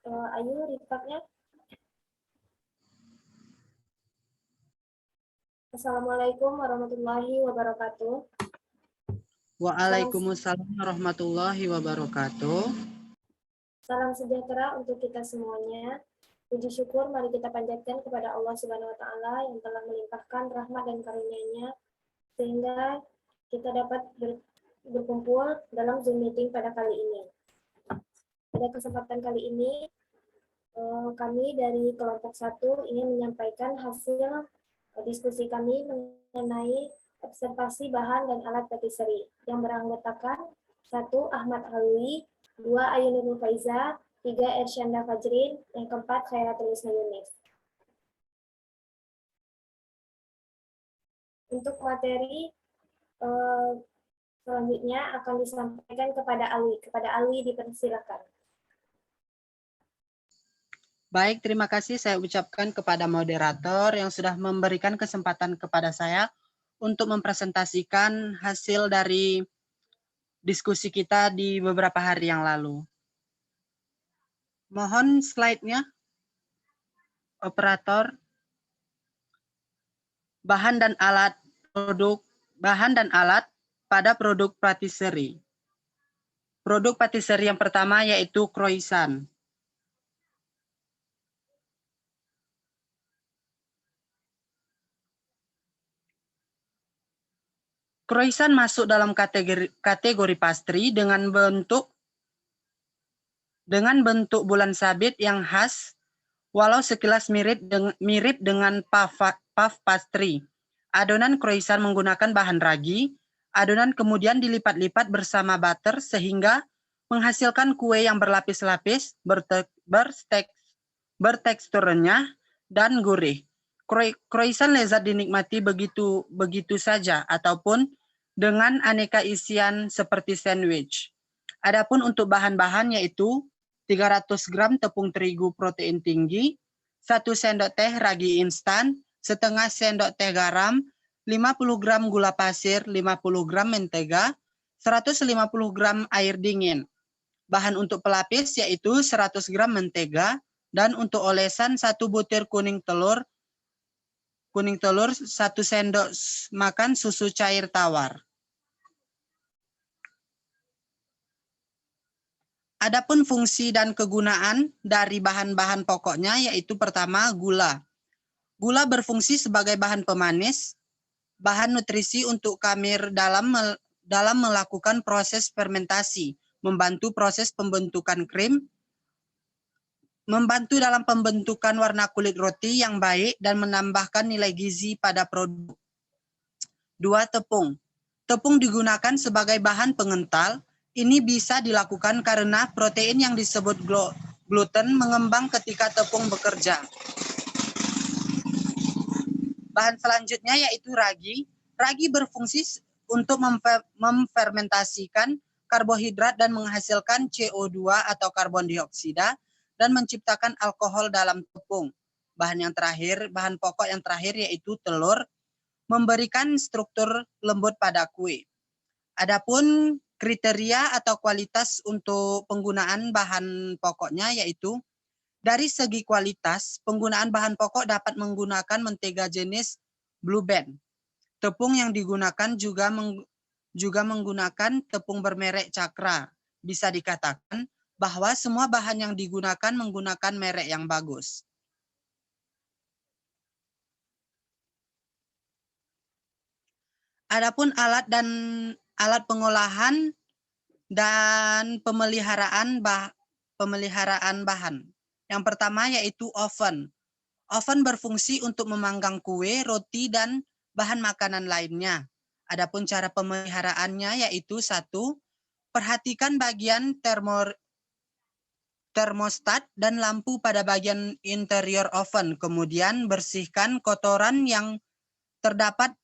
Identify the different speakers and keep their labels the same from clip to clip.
Speaker 1: Ayu, recordnya. Assalamualaikum warahmatullahi wabarakatuh.
Speaker 2: Waalaikumsalam warahmatullahi wabarakatuh.
Speaker 1: Salam sejahtera untuk kita semuanya. Puji syukur mari kita panjatkan kepada Allah Subhanahu wa taala yang telah melimpahkan rahmat dan karunia-Nya sehingga kita dapat berkumpul dalam Zoom meeting pada kali ini. Pada kesempatan kali ini kami dari kelompok 1 ingin menyampaikan hasil diskusi kami mengenai observasi bahan dan alat patisserie yang beranggotakan 1. Ahmad Halwi, 2. Ayunul Faiza, 3. Ersyanda Fajrin, yang keempat Khairatul Husna Yunis. Untuk materi selanjutnya akan disampaikan kepada Alwi. Kepada Alwi dipersilakan.
Speaker 2: Baik, terima kasih saya ucapkan kepada moderator yang sudah memberikan kesempatan kepada saya untuk mempresentasikan hasil dari diskusi kita di beberapa hari yang lalu. Mohon slide-nya, operator. Bahan dan alat pada produk patisserie. Produk patisserie yang pertama yaitu croissant. Croissant masuk dalam kategori pastry dengan bentuk bulan sabit yang khas, walau sekilas mirip dengan puff pastry. Adonan croissant menggunakan bahan ragi. Adonan kemudian dilipat-lipat bersama butter sehingga menghasilkan kue yang berlapis-lapis, bertekstur renyah dan gurih. Croissant lezat dinikmati begitu saja ataupun dengan aneka isian seperti sandwich. Adapun untuk bahan-bahan yaitu 300 gram tepung terigu protein tinggi, 1 sendok teh ragi instan, setengah sendok teh garam, 50 gram gula pasir, 50 gram mentega, 150 gram air dingin. Bahan untuk pelapis yaitu 100 gram mentega, dan untuk olesan 1 butir kuning telur, 1 sendok makan susu cair tawar. Adapun fungsi dan kegunaan dari bahan-bahan pokoknya yaitu pertama gula. Gula berfungsi sebagai bahan pemanis, bahan nutrisi untuk khamir dalam melakukan proses fermentasi, membantu proses pembentukan krim, membantu dalam pembentukan warna kulit roti yang baik dan menambahkan nilai gizi pada produk. 2. Tepung. Tepung digunakan sebagai bahan pengental. Ini bisa dilakukan karena protein yang disebut gluten mengembang ketika tepung bekerja. Bahan selanjutnya yaitu ragi. Ragi berfungsi untuk memfermentasikan karbohidrat dan menghasilkan CO2 atau karbon dioksida dan menciptakan alkohol dalam tepung. Bahan pokok yang terakhir yaitu telur, memberikan struktur lembut pada kue. Adapun kriteria atau kualitas untuk penggunaan bahan pokoknya yaitu dari segi kualitas, penggunaan bahan pokok dapat menggunakan mentega jenis Blue Band. Tepung yang digunakan juga menggunakan tepung bermerek Cakra. Bisa dikatakan bahwa semua bahan yang digunakan menggunakan merek yang bagus. Adapun alat pengolahan dan pemeliharaan bahan. Yang pertama yaitu oven. Oven berfungsi untuk memanggang kue, roti, dan bahan makanan lainnya. Adapun cara pemeliharaannya yaitu 1. Perhatikan bagian termostat dan lampu pada bagian interior oven. Kemudian bersihkan kotoran yang terdapat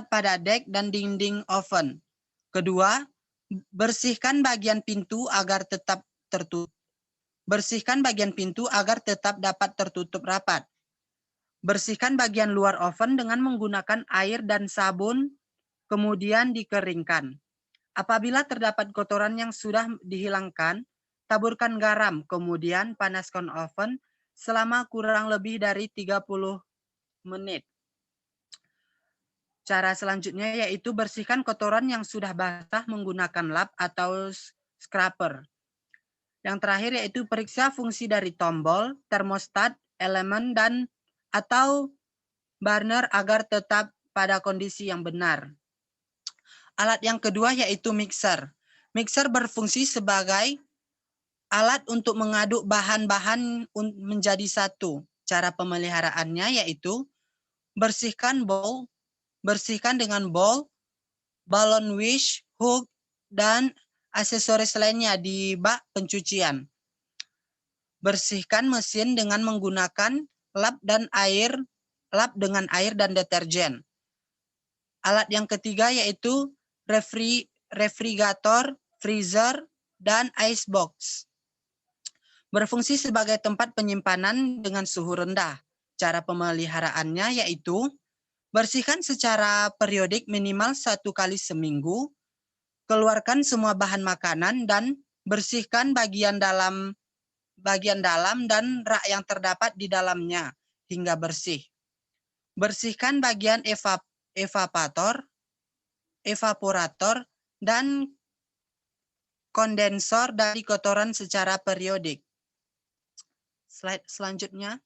Speaker 2: pada dek dan dinding oven. Kedua, bersihkan bagian pintu agar tetap dapat tertutup rapat. Bersihkan bagian luar oven dengan menggunakan air dan sabun. kemudian dikeringkan. Apabila terdapat kotoran yang sudah dihilangkan, taburkan garam, kemudian panaskan oven selama kurang lebih dari 30 menit. Cara selanjutnya yaitu bersihkan kotoran yang sudah basah menggunakan lap atau scraper. Yang terakhir yaitu periksa fungsi dari tombol, termostat, elemen, dan atau burner agar tetap pada kondisi yang benar. Alat yang kedua yaitu mixer. Mixer berfungsi sebagai alat untuk mengaduk bahan-bahan menjadi satu. Cara pemeliharaannya yaitu bersihkan dengan bowl, balon wish, hook, dan aksesoris lainnya di bak pencucian. Bersihkan mesin dengan menggunakan lap dengan air dan deterjen. Alat yang ketiga yaitu refrigerator, freezer, dan icebox. Berfungsi sebagai tempat penyimpanan dengan suhu rendah. Cara pemeliharaannya yaitu bersihkan secara periodik minimal 1 kali seminggu, keluarkan semua bahan makanan dan bersihkan bagian dalam dan rak yang terdapat di dalamnya hingga bersih. Bersihkan bagian evaporator, dan kondensor dari kotoran secara periodik. Slide selanjutnya.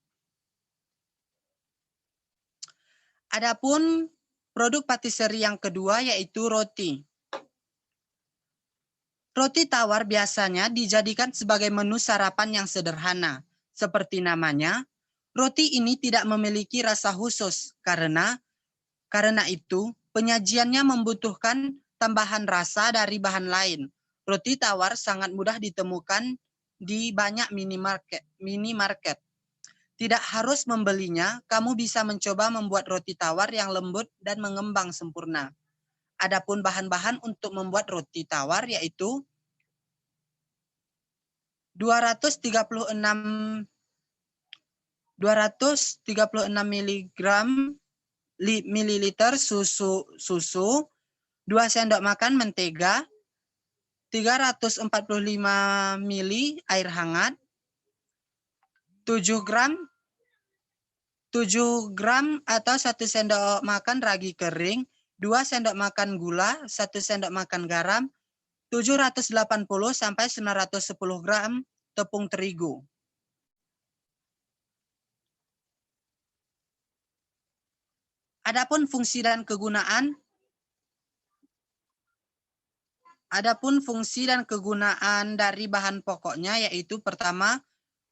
Speaker 2: Adapun produk patisserie yang kedua yaitu roti. Roti tawar biasanya dijadikan sebagai menu sarapan yang sederhana. Seperti namanya, roti ini tidak memiliki rasa khusus karena itu penyajiannya membutuhkan tambahan rasa dari bahan lain. Roti tawar sangat mudah ditemukan di banyak minimarket. Tidak harus membelinya, kamu bisa mencoba membuat roti tawar yang lembut dan mengembang sempurna. Adapun bahan-bahan untuk membuat roti tawar yaitu 236 mililiter susu, 2 sendok makan mentega, 345 ml air hangat, 7 gram atau 1 sendok makan ragi kering, 2 sendok makan gula, 1 sendok makan garam, 780 sampai 910 gram tepung terigu. Adapun fungsi dan kegunaan dari bahan pokoknya yaitu pertama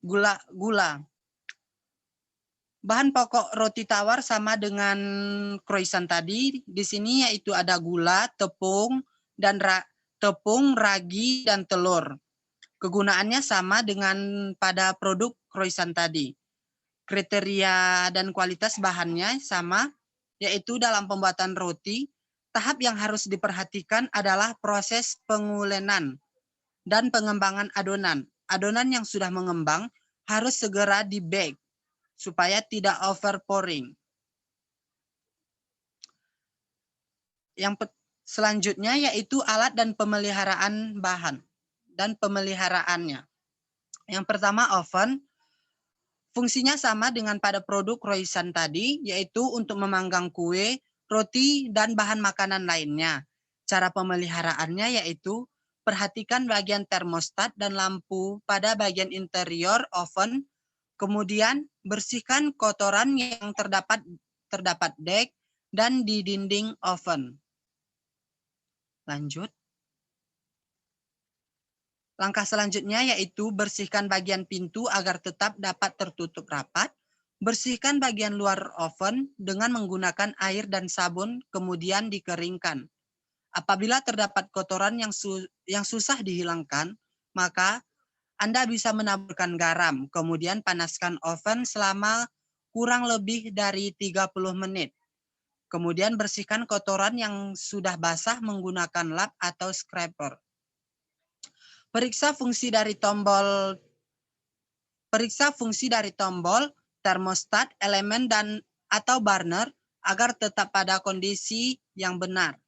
Speaker 2: gula. Bahan pokok roti tawar sama dengan croissant tadi. Di sini yaitu ada gula, tepung, ragi, dan telur. Kegunaannya sama dengan pada produk croissant tadi. Kriteria dan kualitas bahannya sama, yaitu dalam pembuatan roti, tahap yang harus diperhatikan adalah proses pengulenan dan pengembangan adonan. Adonan yang sudah mengembang harus segera di-bake supaya tidak over pouring. Yang selanjutnya yaitu alat dan pemeliharaan bahan dan pemeliharaannya. Yang pertama oven. Fungsinya sama dengan pada produk croissant tadi, yaitu untuk memanggang kue, roti, dan bahan makanan lainnya. Cara pemeliharaannya yaitu perhatikan bagian termostat dan lampu pada bagian interior oven. Kemudian bersihkan kotoran yang terdapat dek dan di dinding oven. Lanjut. Langkah selanjutnya yaitu bersihkan bagian pintu agar tetap dapat tertutup rapat. Bersihkan bagian luar oven dengan menggunakan air dan sabun, kemudian dikeringkan. Apabila terdapat kotoran yang susah dihilangkan, maka Anda bisa menaburkan garam, kemudian panaskan oven selama kurang lebih dari 30 menit. Kemudian bersihkan kotoran yang sudah basah menggunakan lap atau scraper. Periksa fungsi dari tombol, termostat, elemen, dan atau burner agar tetap pada kondisi yang benar.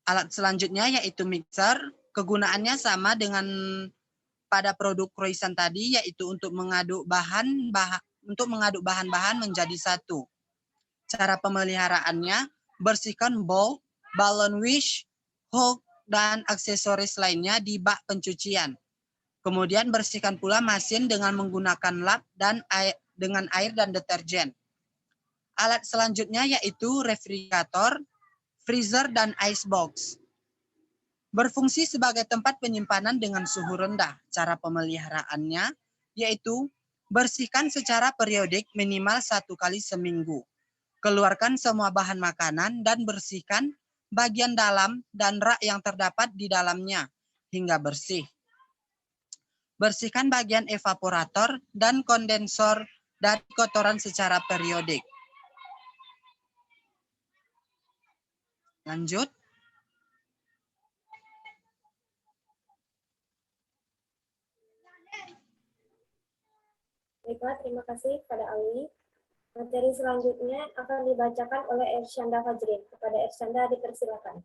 Speaker 2: Alat selanjutnya yaitu mixer. Kegunaannya sama dengan pada produk croissant tadi, yaitu untuk mengaduk bahan-bahan menjadi satu. Cara pemeliharaannya, bersihkan bowl, balon wish, hook, dan aksesoris lainnya di bak pencucian. Kemudian bersihkan pula mesin dengan menggunakan lap dan dengan air dan deterjen. Alat selanjutnya yaitu refrigerator, freezer, dan icebox. Berfungsi sebagai tempat penyimpanan dengan suhu rendah. Cara pemeliharaannya yaitu bersihkan secara periodik minimal 1 kali seminggu. Keluarkan semua bahan makanan dan bersihkan bagian dalam dan rak yang terdapat di dalamnya hingga bersih. Bersihkan bagian evaporator dan kondensor dari kotoran secara periodik. Lanjut.
Speaker 1: Baiklah, terima kasih kepada Ali. Materi selanjutnya akan dibacakan oleh Ersyanda Fajrin. Kepada Ersyanda dipersilakan.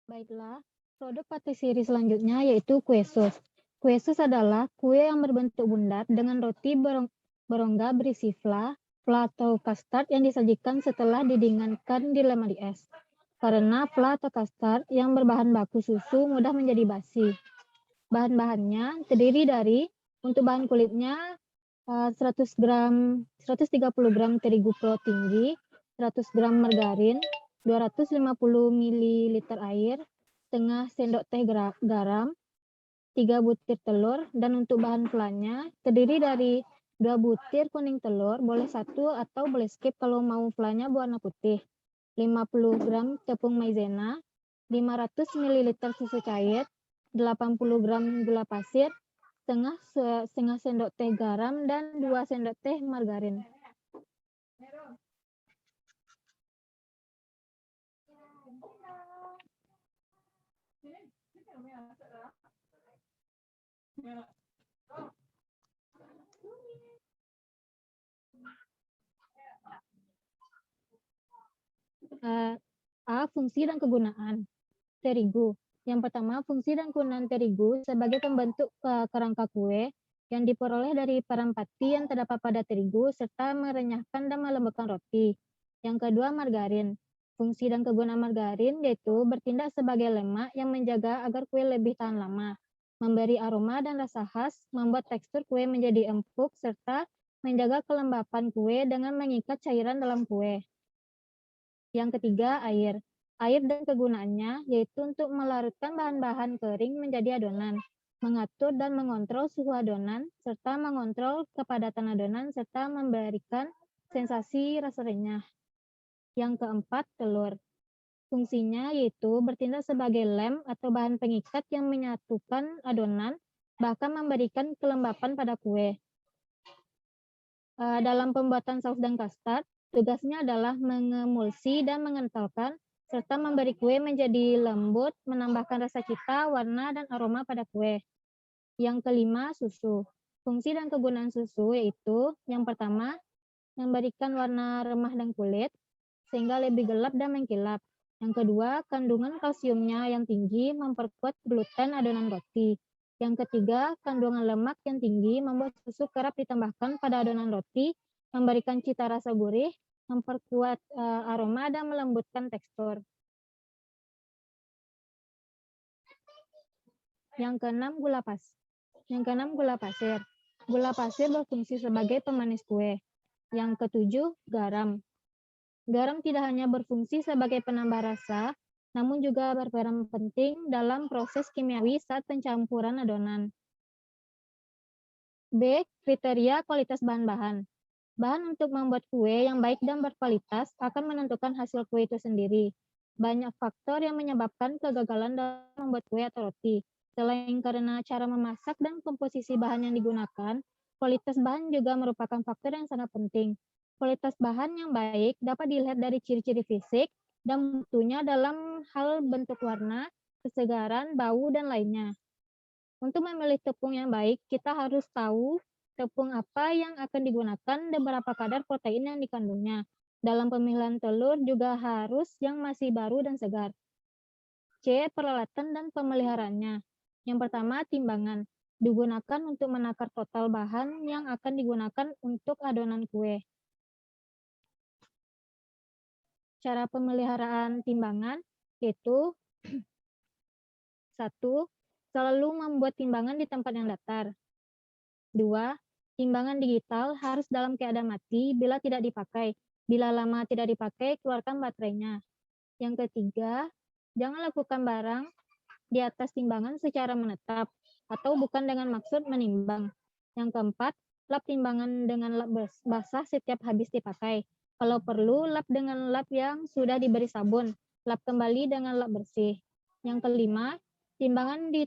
Speaker 3: Baiklah, produk patisserie selanjutnya yaitu kue sus. Kue sus adalah kue yang berbentuk bulat dengan roti berongga berisi fla atau custard yang disajikan setelah didinginkan di lemari es. Karena fla atau custard yang berbahan baku susu mudah menjadi basi. Bahan-bahannya terdiri dari, untuk bahan kulitnya 130 gram terigu pro tinggi, 100 gram margarin, 250 ml air, setengah sendok teh garam, 3 butir telur, dan untuk bahan flanya terdiri dari 2 butir kuning telur, boleh 1 atau boleh skip kalau mau flanya berwarna putih, 50 gram tepung maizena, 500 ml susu cair, 80 gram gula pasir, setengah sendok teh garam, dan 2 sendok teh margarin. Fungsi dan kegunaan terigu. Yang pertama, fungsi dan kegunaan terigu sebagai pembentuk kerangka kue yang diperoleh dari parampati yang terdapat pada terigu serta merenyahkan dan melembutkan roti. Yang kedua, margarin. Fungsi dan kegunaan margarin yaitu bertindak sebagai lemak yang menjaga agar kue lebih tahan lama, memberi aroma dan rasa khas, membuat tekstur kue menjadi empuk, serta menjaga kelembapan kue dengan mengikat cairan dalam kue. Yang ketiga, air. Air dan kegunaannya yaitu untuk melarutkan bahan-bahan kering menjadi adonan, mengatur dan mengontrol suhu adonan, serta mengontrol kepadatan adonan, serta memberikan sensasi rasa renyah. Yang keempat, telur. Fungsinya yaitu bertindak sebagai lem atau bahan pengikat yang menyatukan adonan, bahkan memberikan kelembapan pada kue. Dalam pembuatan saus dan kastad, tugasnya adalah mengemulsi dan mengentalkan, serta memberi kue menjadi lembut, menambahkan rasa cita, warna, dan aroma pada kue. Yang kelima, susu. Fungsi dan kegunaan susu yaitu, yang pertama, memberikan warna remah dan kulit, sehingga lebih gelap dan mengkilap. Yang kedua, kandungan kalsiumnya yang tinggi memperkuat gluten adonan roti. Yang ketiga, kandungan lemak yang tinggi membuat susu kerap ditambahkan pada adonan roti, memberikan cita rasa gurih, memperkuat aroma, dan melembutkan tekstur. Yang keenam, gula pasir. Gula pasir berfungsi sebagai pemanis kue. Yang ketujuh, garam. Garam tidak hanya berfungsi sebagai penambah rasa, namun juga berperan penting dalam proses kimiawi saat pencampuran adonan. B. Kriteria kualitas bahan-bahan. Bahan untuk membuat kue yang baik dan berkualitas akan menentukan hasil kue itu sendiri. Banyak faktor yang menyebabkan kegagalan dalam membuat kue atau roti. Selain karena cara memasak dan komposisi bahan yang digunakan, kualitas bahan juga merupakan faktor yang sangat penting. Kualitas bahan yang baik dapat dilihat dari ciri-ciri fisik dan mutunya dalam hal bentuk warna, kesegaran, bau, dan lainnya. Untuk memilih tepung yang baik, kita harus tahu tepung apa yang akan digunakan dan berapa kadar protein yang dikandungnya. Dalam pemilihan telur juga harus yang masih baru dan segar. C. Peralatan dan pemeliharaannya. Yang pertama, timbangan. Digunakan untuk menakar total bahan yang akan digunakan untuk adonan kue. Cara pemeliharaan timbangan yaitu 1. Selalu membuat timbangan di tempat yang datar. 2. Timbangan digital harus dalam keadaan mati bila tidak dipakai. Bila lama tidak dipakai, keluarkan baterainya. Yang ketiga, jangan lakukan barang di atas timbangan secara menetap atau bukan dengan maksud menimbang. Yang keempat, lap timbangan dengan lap basah setiap habis dipakai. Kalau perlu, lap dengan lap yang sudah diberi sabun. Lap kembali dengan lap bersih. Yang kelima, timbangan di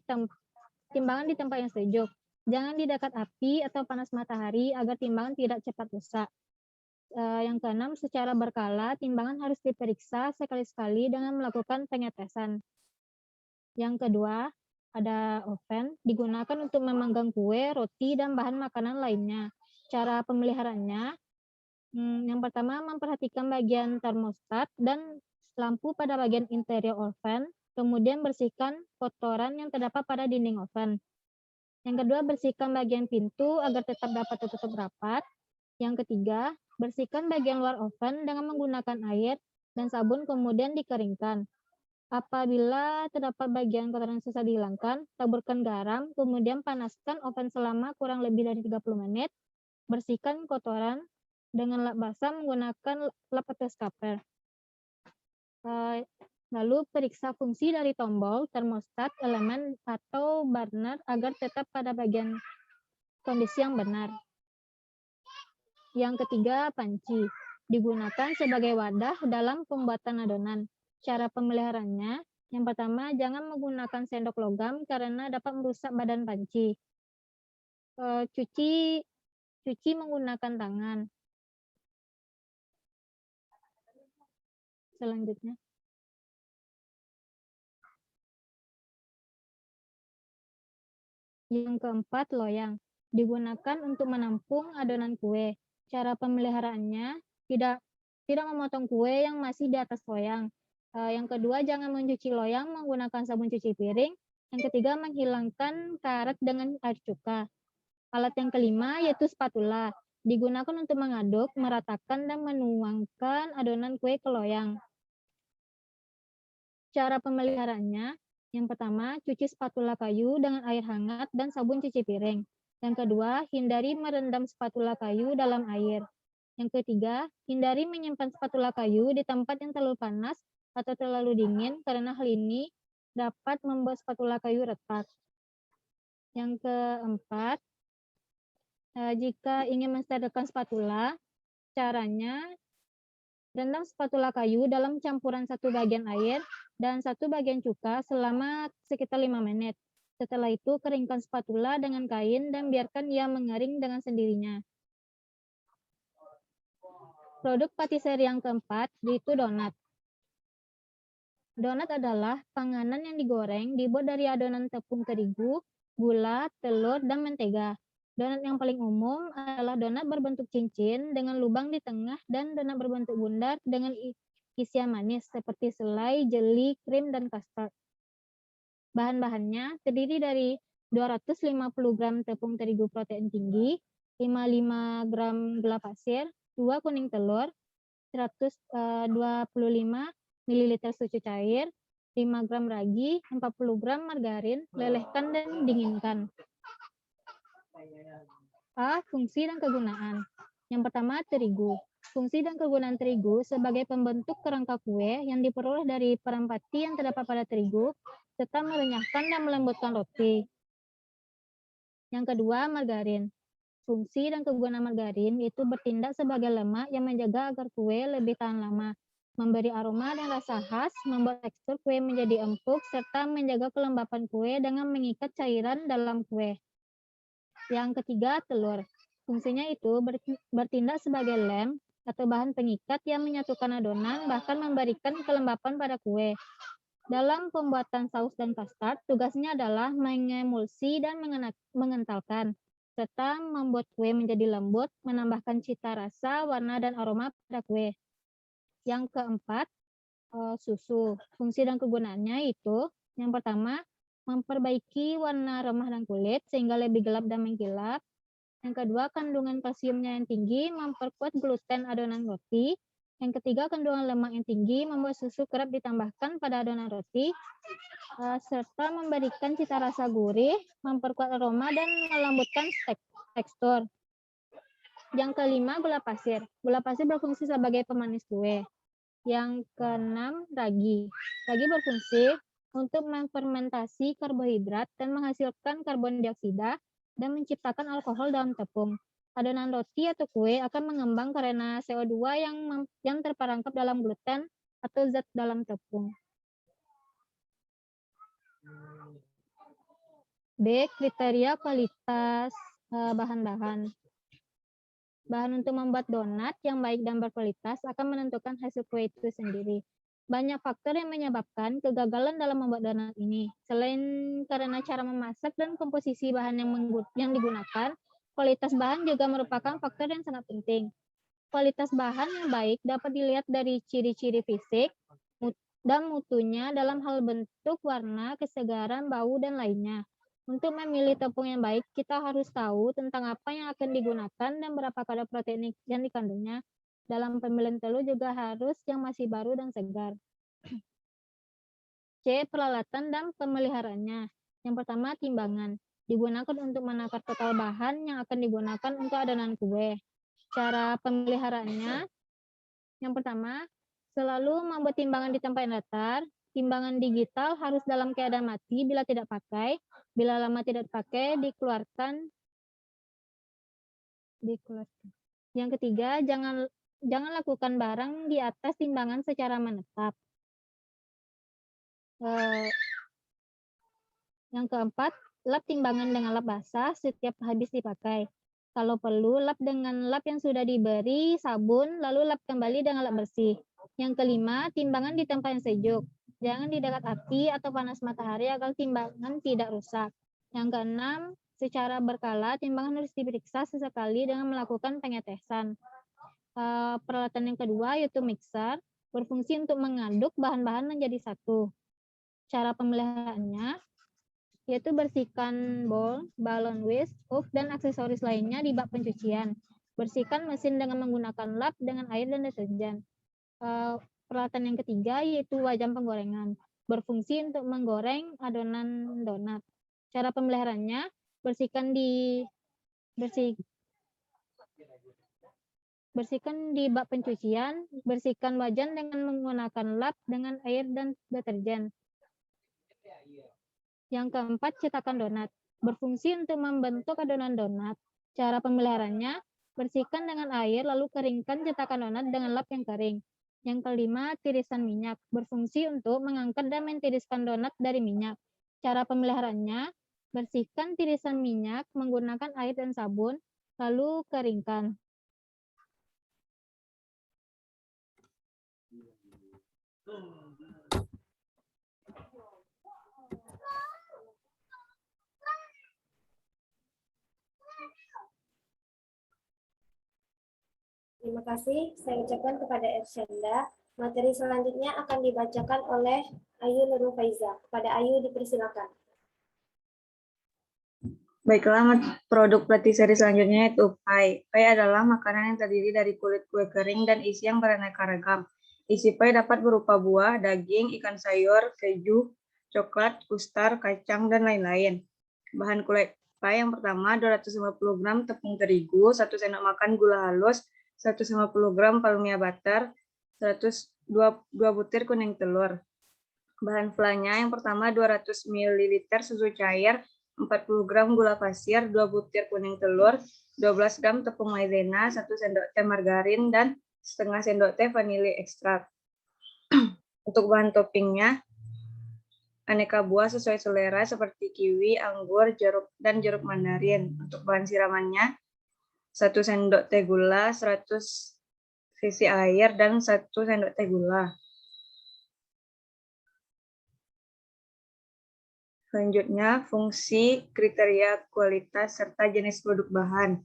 Speaker 3: tempat yang sejuk. Jangan di dekat api atau panas matahari agar timbangan tidak cepat rusak. Yang keenam, secara berkala, timbangan harus diperiksa sekali-sekali dengan melakukan pengetesan. Yang kedua, ada oven, digunakan untuk memanggang kue, roti, dan bahan makanan lainnya. Cara pemeliharaannya, yang pertama, memperhatikan bagian termostat dan lampu pada bagian interior oven, kemudian bersihkan kotoran yang terdapat pada dinding oven. Yang kedua, bersihkan bagian pintu agar tetap dapat tertutup rapat. Yang ketiga, bersihkan bagian luar oven dengan menggunakan air dan sabun kemudian dikeringkan. Apabila terdapat bagian kotoran susah dihilangkan, taburkan garam, kemudian panaskan oven selama kurang lebih dari 30 menit. Bersihkan kotoran dengan lap basah menggunakan lap atau scraper. Lalu periksa fungsi dari tombol, termostat, elemen, atau burner agar tetap pada bagian kondisi yang benar. Yang ketiga, panci. Digunakan sebagai wadah dalam pembuatan adonan. Cara pemeliharaannya, yang pertama, jangan menggunakan sendok logam karena dapat merusak badan panci. Cuci menggunakan tangan. Selanjutnya. Yang keempat, loyang. Digunakan untuk menampung adonan kue. Cara pemeliharaannya, tidak memotong kue yang masih di atas loyang. Yang kedua, jangan mencuci loyang menggunakan sabun cuci piring. Yang ketiga, menghilangkan karet dengan air cuka. Alat yang kelima yaitu spatula. Digunakan untuk mengaduk, meratakan, dan menuangkan adonan kue ke loyang. Cara pemeliharaannya, yang pertama, cuci spatula kayu dengan air hangat dan sabun cuci piring. Yang kedua, hindari merendam spatula kayu dalam air. Yang ketiga, hindari menyimpan spatula kayu di tempat yang terlalu panas atau terlalu dingin karena hal ini dapat membuat spatula kayu retak. Yang keempat, jika ingin mensterilkan spatula, caranya rendam spatula kayu dalam campuran 1 bagian air dan 1 bagian cuka selama sekitar 5 menit. Setelah itu, keringkan spatula dengan kain dan biarkan ia mengering dengan sendirinya. Produk patisserie yang keempat yaitu donat. Donat adalah panganan yang digoreng, dibuat dari adonan tepung terigu, gula, telur, dan mentega. Donat yang paling umum adalah donat berbentuk cincin dengan lubang di tengah dan donat berbentuk bundar dengan isian manis seperti selai, jeli, krim, dan kastard. Bahan-bahannya terdiri dari 250 gram tepung terigu protein tinggi, 55 gram gula pasir, 2 kuning telur, 125 ml susu cair, 5 gram ragi, 40 gram margarin, lelehkan dan dinginkan. A. Fungsi dan kegunaan. Yang pertama, terigu. Fungsi dan kegunaan terigu sebagai pembentuk kerangka kue yang diperoleh dari peran pati yang terdapat pada terigu, serta merenyahkan dan melembutkan roti. Yang kedua, margarin. Fungsi dan kegunaan margarin itu bertindak sebagai lemak yang menjaga agar kue lebih tahan lama, memberi aroma dan rasa khas, membuat tekstur kue menjadi empuk, serta menjaga kelembapan kue dengan mengikat cairan dalam kue. Yang ketiga, telur. Fungsinya itu bertindak sebagai lem atau bahan pengikat yang menyatukan adonan, bahkan memberikan kelembapan pada kue. Dalam pembuatan saus dan kastard, tugasnya adalah mengemulsi dan mengentalkan, serta membuat kue menjadi lembut, menambahkan cita rasa, warna, dan aroma pada kue. Yang keempat, susu. Fungsi dan kegunaannya itu, yang pertama, memperbaiki warna remah dan kulit sehingga lebih gelap dan mengkilap. Yang kedua, kandungan kalsiumnya yang tinggi, memperkuat gluten adonan roti. Yang ketiga, kandungan lemak yang tinggi, membuat susu kerap ditambahkan pada adonan roti, serta memberikan cita rasa gurih, memperkuat aroma, dan melembutkan tekstur. Yang kelima, gula pasir. Gula pasir berfungsi sebagai pemanis kue. Yang keenam, ragi. Ragi berfungsi untuk memfermentasi karbohidrat dan menghasilkan karbon dioksida dan menciptakan alkohol dalam tepung. Adonan roti atau kue akan mengembang karena CO2 yang terperangkap dalam gluten atau zat dalam tepung. B. Kriteria kualitas bahan-bahan. Bahan untuk membuat donat yang baik dan berkualitas akan menentukan hasil kue itu sendiri. Banyak faktor yang menyebabkan kegagalan dalam membuat donat ini. Selain karena cara memasak dan komposisi bahan yang digunakan, kualitas bahan juga merupakan faktor yang sangat penting. Kualitas bahan yang baik dapat dilihat dari ciri-ciri fisik dan mutunya dalam hal bentuk, warna, kesegaran, bau, dan lainnya. Untuk memilih tepung yang baik, kita harus tahu tentang apa yang akan digunakan dan berapa kadar protein yang dikandungnya. Dalam pemilihan telur juga harus yang masih baru dan segar. C. Peralatan dan pemeliharaannya. Yang pertama, timbangan. Digunakan untuk menakar total bahan yang akan digunakan untuk adonan kue. Cara pemeliharaannya, yang pertama, selalu membuat timbangan di tempat yang datar. Timbangan digital harus dalam keadaan mati bila tidak pakai. Bila lama tidak pakai, dikeluarkan. Yang ketiga, jangan lakukan barang di atas timbangan secara menetap. Yang keempat, lap timbangan dengan lap basah setiap habis dipakai. Kalau perlu, lap dengan lap yang sudah diberi sabun, lalu lap kembali dengan lap bersih. Yang kelima, timbangan di tempat yang sejuk. Jangan di dekat api atau panas matahari agar timbangan tidak rusak. Yang keenam, secara berkala, timbangan harus diperiksa sesekali dengan melakukan pengetesan. Peralatan yang kedua yaitu mixer, berfungsi untuk mengaduk bahan-bahan menjadi satu. Cara pemeliharaannya yaitu bersihkan bowl, balon whisk, hook, dan aksesoris lainnya di bak pencucian. Bersihkan mesin dengan menggunakan lap dengan air dan deterjen. Peralatan yang ketiga yaitu wajan penggorengan, berfungsi untuk menggoreng adonan donat. Cara pemeliharaannya, bersihkan di bak pencucian, bersihkan wajan dengan menggunakan lap dengan air dan deterjen. Yang keempat, cetakan donat, berfungsi untuk membentuk adonan donat. Cara pemeliharaannya, bersihkan dengan air lalu keringkan cetakan donat dengan lap yang kering. Yang kelima, tirisan minyak, berfungsi untuk mengangkat dan mentiriskan donat dari minyak. Cara pemeliharaannya, bersihkan tirisan minyak menggunakan air dan sabun, lalu keringkan.
Speaker 1: Terima kasih saya ucapkan kepada Ersyanda. Materi selanjutnya akan dibacakan oleh Ayu Nurul Faiza. Kepada Ayu dipersilakan.
Speaker 4: Baiklah, produk patisserie selanjutnya yaitu pie. Pie adalah makanan yang terdiri dari kulit kue kering dan isi yang beraneka ragam. Isi pie dapat berupa buah, daging, ikan sayur, keju, coklat, kustar, kacang, dan lain-lain. Bahan kulit pie yang pertama 250 gram tepung terigu, 1 sendok makan gula halus, 150 gram palmia butter, 2 butir kuning telur. Bahan flanya yang pertama 200 ml susu cair, 40 gram gula pasir, 2 butir kuning telur, 12 gram tepung maizena, 1 sendok teh margarin, dan setengah sendok teh vanili ekstrak. Untuk bahan toppingnya, aneka buah sesuai selera seperti kiwi, anggur, jeruk, dan jeruk mandarin. Untuk bahan siramannya, 1 sendok teh gula, 100 cc air, dan 1 sendok teh gula. Selanjutnya, fungsi, kriteria, kualitas, serta jenis produk bahan.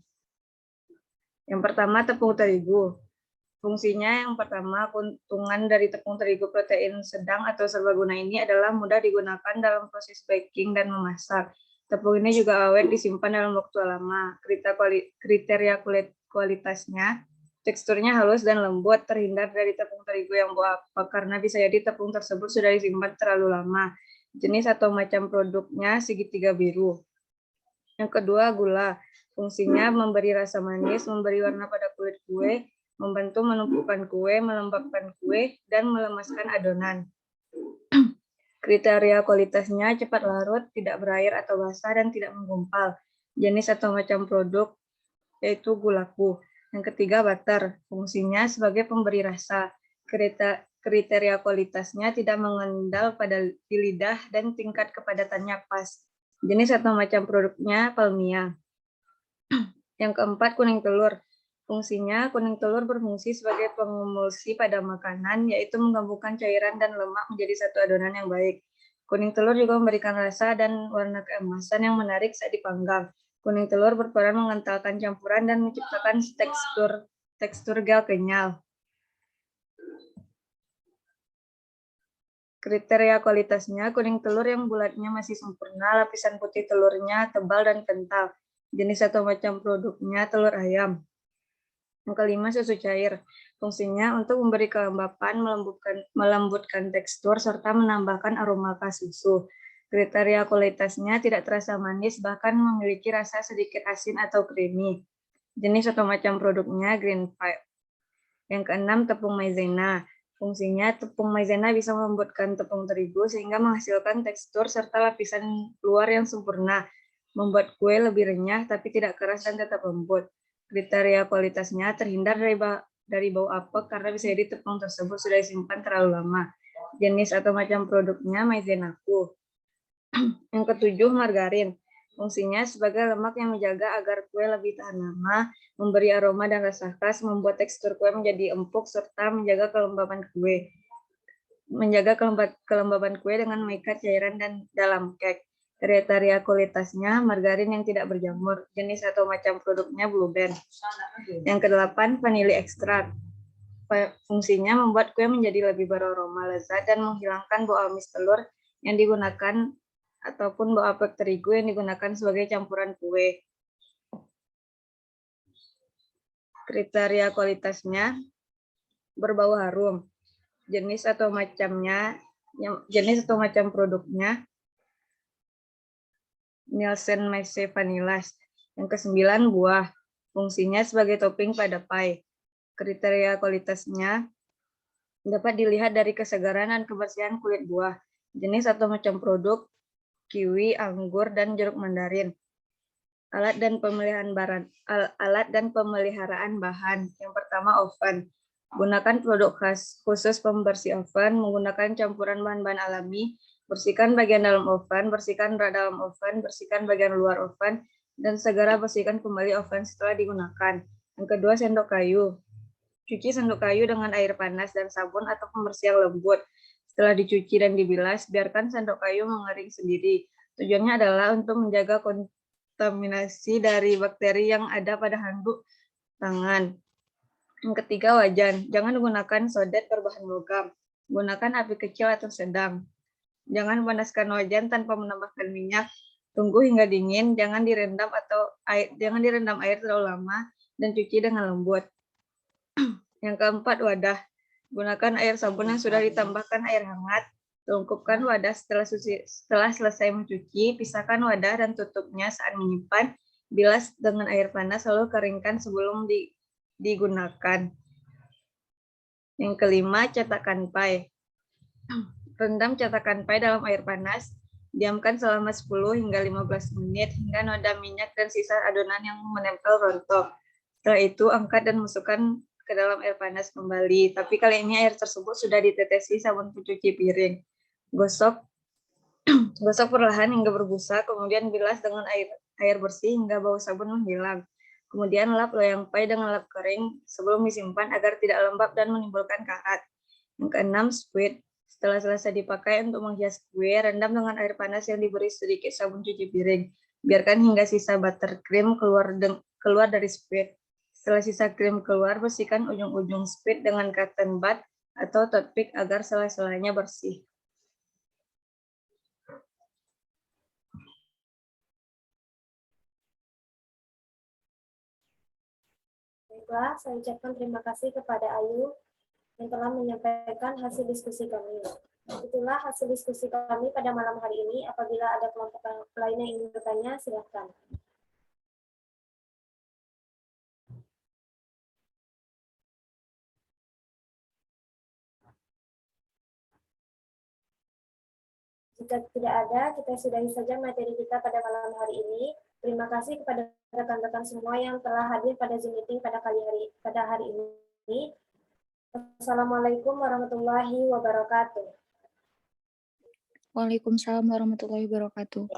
Speaker 4: Yang pertama, tepung terigu. Fungsinya yang pertama, keuntungan dari tepung terigu protein sedang atau serbaguna ini adalah mudah digunakan dalam proses baking dan memasak. Tepung ini juga awet disimpan dalam waktu lama. Kriteria kualitasnya, teksturnya halus dan lembut, terhindar dari tepung terigu yang bau apa karena bisa jadi tepung tersebut sudah disimpan terlalu lama. Jenis atau macam produknya segitiga biru. Yang kedua, gula. Fungsinya memberi rasa manis, memberi warna pada kulit kue, membantu menumpukan kue, melembabkan kue, dan melemaskan adonan. Kriteria kualitasnya cepat larut, tidak berair atau basah, dan tidak menggumpal. Jenis atau macam produk yaitu gulaku. Yang ketiga, butter. Fungsinya sebagai pemberi rasa. Kriteria kualitasnya tidak mengendal pada di lidah dan tingkat kepadatannya pas. Jenis atau macam produknya palmia. Yang keempat, kuning telur. Fungsinya, kuning telur berfungsi sebagai pengemulsi pada makanan, yaitu menggabungkan cairan dan lemak menjadi satu adonan yang baik. Kuning telur juga memberikan rasa dan warna keemasan yang menarik saat dipanggang. Kuning telur berperan mengentalkan campuran dan menciptakan tekstur gel kenyal. Kriteria kualitasnya, kuning telur yang bulatnya masih sempurna, lapisan putih telurnya tebal dan kental. Jenis atau macam produknya telur ayam. Yang kelima, susu cair. Fungsinya untuk memberi kelembapan, melembutkan tekstur, serta menambahkan aroma khas susu. Kriteria kualitasnya tidak terasa manis, bahkan memiliki rasa sedikit asin atau creamy. Jenis atau macam produknya green pipe. Yang keenam, tepung maizena. Fungsinya, tepung maizena bisa melembutkan tepung terigu sehingga menghasilkan tekstur serta lapisan luar yang sempurna, membuat kue lebih renyah tapi tidak keras dan tetap lembut. Kriteria kualitasnya terhindar dari bau apek karena bisa jadi tepung tersebut sudah disimpan terlalu lama. Jenis atau macam produknya maizenaku. Yang ketujuh, margarin. Fungsinya sebagai lemak yang menjaga agar kue lebih tahan lama, memberi aroma dan rasa khas, membuat tekstur kue menjadi empuk, serta menjaga kelembaban kue. Kelembaban kue dengan mengikat cairan dan dalam cake. Kriteria kualitasnya margarin yang tidak berjamur. Jenis atau macam produknya Blue Band. Yang kedelapan, vanili ekstrak. Fungsinya membuat kue menjadi lebih beraroma lezat dan menghilangkan bau amis telur yang digunakan ataupun bau apek terigu yang digunakan sebagai campuran kue. Kriteria kualitasnya berbau harum. Jenis atau macam produknya Nielsen Masse Vanillas. Yang kesembilan, buah. Fungsinya sebagai topping pada pie. Kriteria kualitasnya dapat dilihat dari kesegaran dan kebersihan kulit buah. Jenis atau macam produk kiwi, anggur, dan jeruk mandarin. Alat dan pemeliharaan bahan. Yang pertama, oven. Gunakan produk khas khusus pembersih oven, menggunakan campuran bahan-bahan alami. Bersihkan bagian dalam oven, bersihkan rak dalam oven, bersihkan bagian luar oven, dan segera bersihkan kembali oven setelah digunakan. Yang kedua, sendok kayu. Cuci sendok kayu dengan air panas dan sabun atau pembersih yang lembut. Setelah dicuci dan dibilas, biarkan sendok kayu mengering sendiri. Tujuannya adalah untuk menjaga kontaminasi dari bakteri yang ada pada handuk tangan. Yang ketiga, wajan. Jangan gunakan sodet berbahan logam. Gunakan api kecil atau sedang. Jangan panaskan wajan tanpa menambahkan minyak. Tunggu hingga dingin. Jangan direndam air terlalu lama dan cuci dengan lembut. Yang keempat, wadah. Gunakan air sabun yang sudah ditambahkan air hangat. Lengkupkan wadah setelah selesai mencuci. Pisahkan wadah dan tutupnya saat menyimpan. Bilas dengan air panas lalu keringkan sebelum digunakan. Yang kelima, cetakan pie. Rendam cetakan pie dalam air panas. Diamkan selama 10 hingga 15 menit hingga noda minyak dan sisa adonan yang menempel rontok. Setelah itu, angkat dan masukkan ke dalam air panas kembali. Tapi kali ini air tersebut sudah ditetesi sabun pencuci piring. Gosok perlahan hingga berbusa, kemudian bilas dengan air bersih hingga bau sabun menghilang. Kemudian lap loyang pie dengan lap kering sebelum disimpan agar tidak lembab dan menimbulkan karat. Yang keenam, squid. Setelah selesai dipakai untuk menghias kue, rendam dengan air panas yang diberi sedikit sabun cuci piring. Biarkan hingga sisa buttercream keluar dari squid. Setelah sisa krim keluar, bersihkan ujung-ujung spit dengan cotton bud atau toothpick agar sela-selanya bersih.
Speaker 1: Baiklah, saya ucapkan terima kasih kepada Ayu yang telah menyampaikan hasil diskusi kami. Itulah hasil diskusi kami pada malam hari ini. Apabila ada kelompok lainnya yang ingin bertanya, silakan. Jika tidak ada, kita sudahi saja materi kita pada malam hari ini. Terima kasih kepada rekan-rekan semua yang telah hadir pada Zoom meeting pada hari ini. Assalamualaikum warahmatullahi wabarakatuh.
Speaker 5: Waalaikumsalam warahmatullahi wabarakatuh.